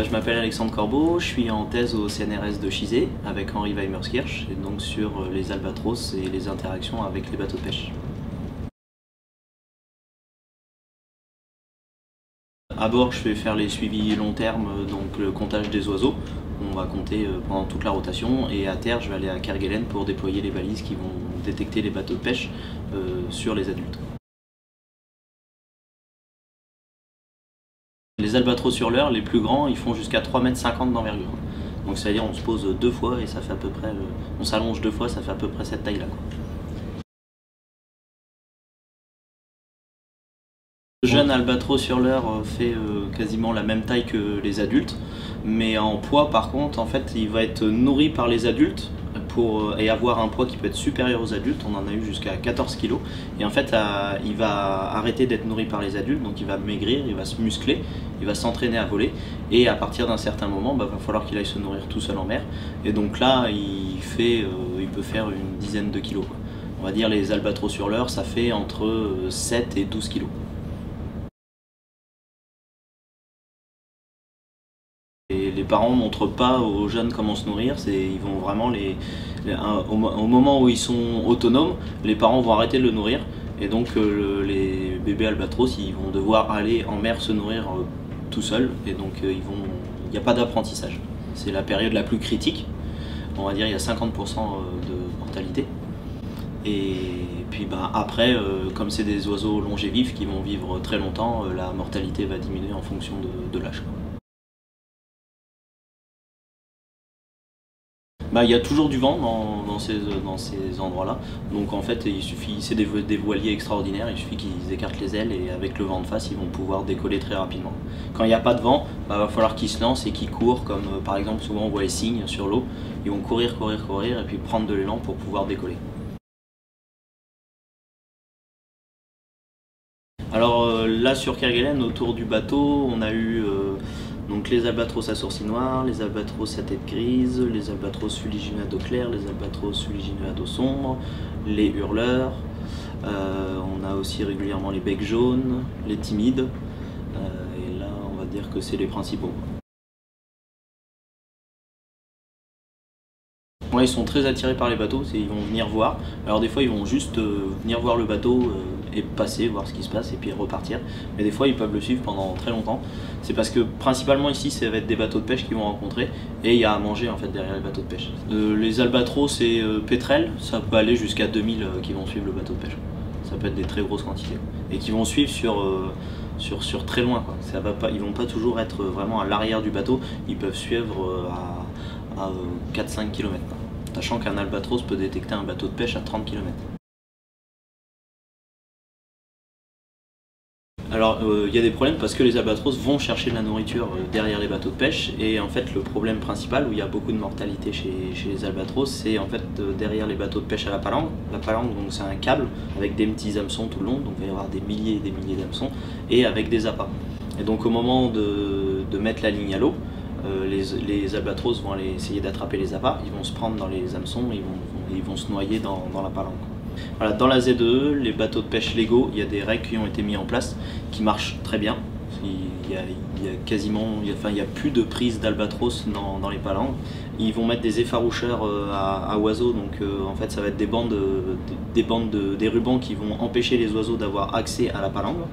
Je m'appelle Alexandre Corbeau, je suis en thèse au CNRS de Chizé avec Henri Weimerskirch, et donc sur les albatros et les interactions avec les bateaux de pêche. À bord, je vais faire les suivis long terme, donc le comptage des oiseaux. On va compter pendant toute la rotation, et à terre, je vais aller à Kerguelen pour déployer les balises qui vont détecter les bateaux de pêche sur les adultes. Les albatros sur l'heure, les plus grands, ils font jusqu'à 3,50 m d'envergure. Donc c'est-à-dire on se pose deux fois et ça fait à peu près, on s'allonge deux fois, ça fait à peu près cette taille-là. Le jeune albatros sur l'heure fait quasiment la même taille que les adultes, mais en poids par contre, en fait, il va être nourri par les adultes et avoir un poids qui peut être supérieur aux adultes. On en a eu jusqu'à 14 kg, et en fait il va arrêter d'être nourri par les adultes, donc il va maigrir, il va se muscler, il va s'entraîner à voler, et à partir d'un certain moment, va falloir qu'il aille se nourrir tout seul en mer, et donc là il peut faire une dizaine de kilos. On va dire les albatros sur l'heure, ça fait entre 7 et 12 kg. Et les parents ne montrent pas aux jeunes comment se nourrir, ils vont vraiment au moment où ils sont autonomes, les parents vont arrêter de le nourrir, et donc les bébés albatros ils vont devoir aller en mer se nourrir tout seuls, et donc il n'y a pas d'apprentissage. C'est la période la plus critique, on va dire il y a 50% de mortalité. Et puis après, comme c'est des oiseaux longévifs qui vont vivre très longtemps, la mortalité va diminuer en fonction de l'âge. Il y a toujours du vent dans ces endroits-là, donc en fait c'est des voiliers extraordinaires, il suffit qu'ils écartent les ailes et avec le vent de face ils vont pouvoir décoller très rapidement. Quand il n'y a pas de vent, va falloir qu'ils se lancent et qu'ils courent, comme par exemple souvent on voit les cygnes sur l'eau, ils vont courir et puis prendre de l'élan pour pouvoir décoller. Alors là sur Kerguelen, autour du bateau, on a eu donc les albatros à sourcils noirs, les albatros à tête grise, les albatros fuligineux à dos clair, les albatros fuligineux à dos sombre, les hurleurs, on a aussi régulièrement les becs jaunes, les timides, et là on va dire que c'est les principaux. Ouais, ils sont très attirés par les bateaux, ils vont venir voir. Alors des fois ils vont juste venir voir le bateau et passer, voir ce qui se passe et puis repartir. Mais des fois ils peuvent le suivre pendant très longtemps. C'est parce que principalement ici ça va être des bateaux de pêche qu'ils vont rencontrer, et il y a à manger en fait derrière les bateaux de pêche. Les albatros et pétrels, ça peut aller jusqu'à 2000 qui vont suivre le bateau de pêche. Ça peut être des très grosses quantités. Et qui vont suivre sur très loin, quoi. Ils vont pas toujours être vraiment à l'arrière du bateau, ils peuvent suivre à 4-5 km. Sachant qu'un albatros peut détecter un bateau de pêche à 30 km. Alors il y a des problèmes parce que les albatros vont chercher de la nourriture derrière les bateaux de pêche, et en fait le problème principal où il y a beaucoup de mortalité chez les albatros, c'est en fait derrière les bateaux de pêche à la palangue. La palangue, donc c'est un câble avec des petits hameçons tout le long, donc il va y avoir des milliers et des milliers d'hameçons, et avec des appâts. Et donc au moment de mettre la ligne à l'eau, les albatros vont aller essayer d'attraper les appâts, ils vont se prendre dans les hameçons, ils vont se noyer dans la palanque. Voilà, dans la ZEE, les bateaux de pêche légaux, il y a des règles qui ont été mises en place qui marchent très bien. Il y a plus de prise d'albatros dans les palanques. Ils vont mettre des effaroucheurs à oiseaux, donc en fait ça va être des rubans qui vont empêcher les oiseaux d'avoir accès à la palanque.